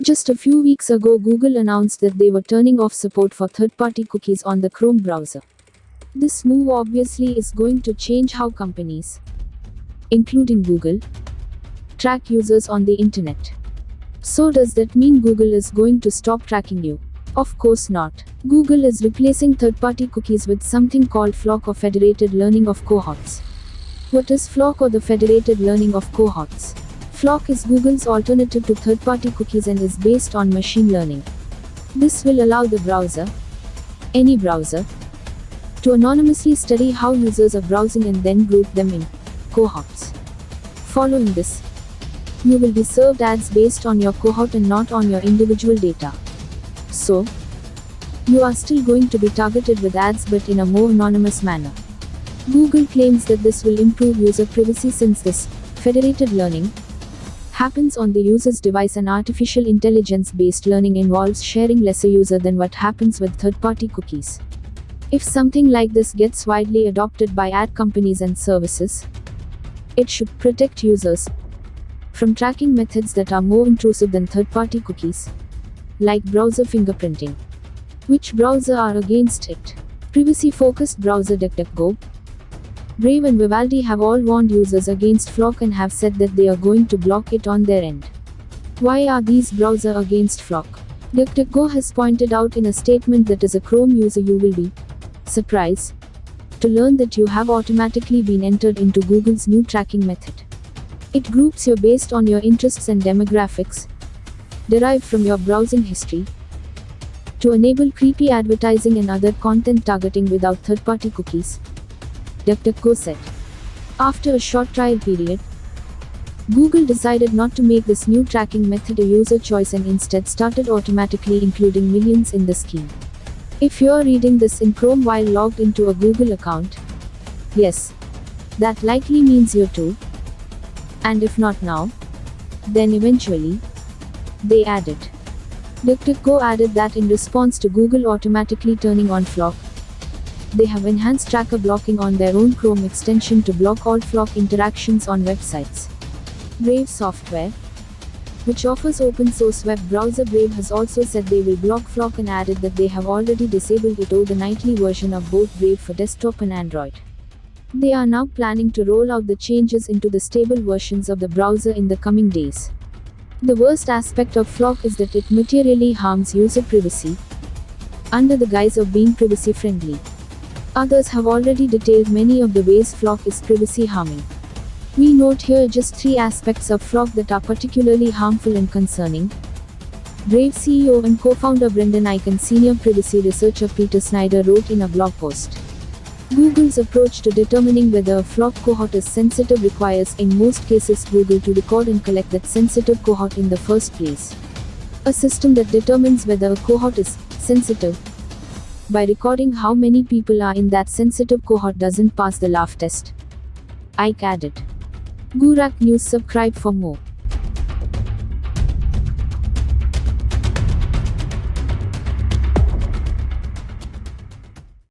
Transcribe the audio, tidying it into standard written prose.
Just a few weeks ago, Google announced that they were turning off support for third-party cookies on the Chrome browser. This move obviously is going to change how companies, including Google, track users on the internet. So does that mean Google is going to stop tracking you? Of course not. Google is replacing third-party cookies with something called FLoC, or Federated Learning of Cohorts. What is FLoC, or the Federated Learning of Cohorts? FLoC is Google's alternative to third-party cookies and is based on machine learning. This will allow the browser, any browser, to anonymously study how users are browsing and then group them in cohorts. Following this, you will be served ads based on your cohort and not on your individual data. So, you are still going to be targeted with ads, but in a more anonymous manner. Google claims that this will improve user privacy since this federated learning happens on the user's device, and artificial intelligence-based learning involves sharing lesser user than what happens with third-party cookies. If something like this gets widely adopted by ad companies and services, it should protect users from tracking methods that are more intrusive than third-party cookies, like browser fingerprinting. Which browser are against it? Privacy-focused browser DuckDuckGo, Brave and Vivaldi have all warned users against FLoC and have said that they are going to block it on their end. Why are these browsers against FLoC? DuckDuckGo has pointed out in a statement that as a Chrome user you will be surprised to learn that you have automatically been entered into Google's new tracking method. It groups you based on your interests and demographics, derived from your browsing history, to enable creepy advertising and other content targeting without third-party cookies, DuckDuckGo said. After a short trial period, Google decided not to make this new tracking method a user choice and instead started automatically including millions in the scheme. If you're reading this in Chrome while logged into a Google account, yes, that likely means you too. And if not now, then eventually, they added. DuckDuckGo added that in response to Google automatically turning on FLoC, they have enhanced tracker blocking on their own Chrome extension to block all FLoC interactions on websites. Brave software, which offers open-source web browser Brave, has also said they will block FLoC and added that they have already disabled it over the nightly version of both Brave for desktop and Android. They are now planning to roll out the changes into the stable versions of the browser in the coming days. The worst aspect of FLoC is that it materially harms user privacy, under the guise of being privacy-friendly. Others have already detailed many of the ways FLoC is privacy-harming. We note here just 3 aspects of FLoC that are particularly harmful and concerning. Brave CEO and co-founder Brendan Eich and senior privacy researcher Peter Snyder wrote in a blog post. Google's approach to determining whether a FLoC cohort is sensitive requires in most cases Google to record and collect that sensitive cohort in the first place. A system that determines whether a cohort is sensitive by recording how many people are in that sensitive cohort doesn't pass the laugh test, Eich added. Goorac News, subscribe for more.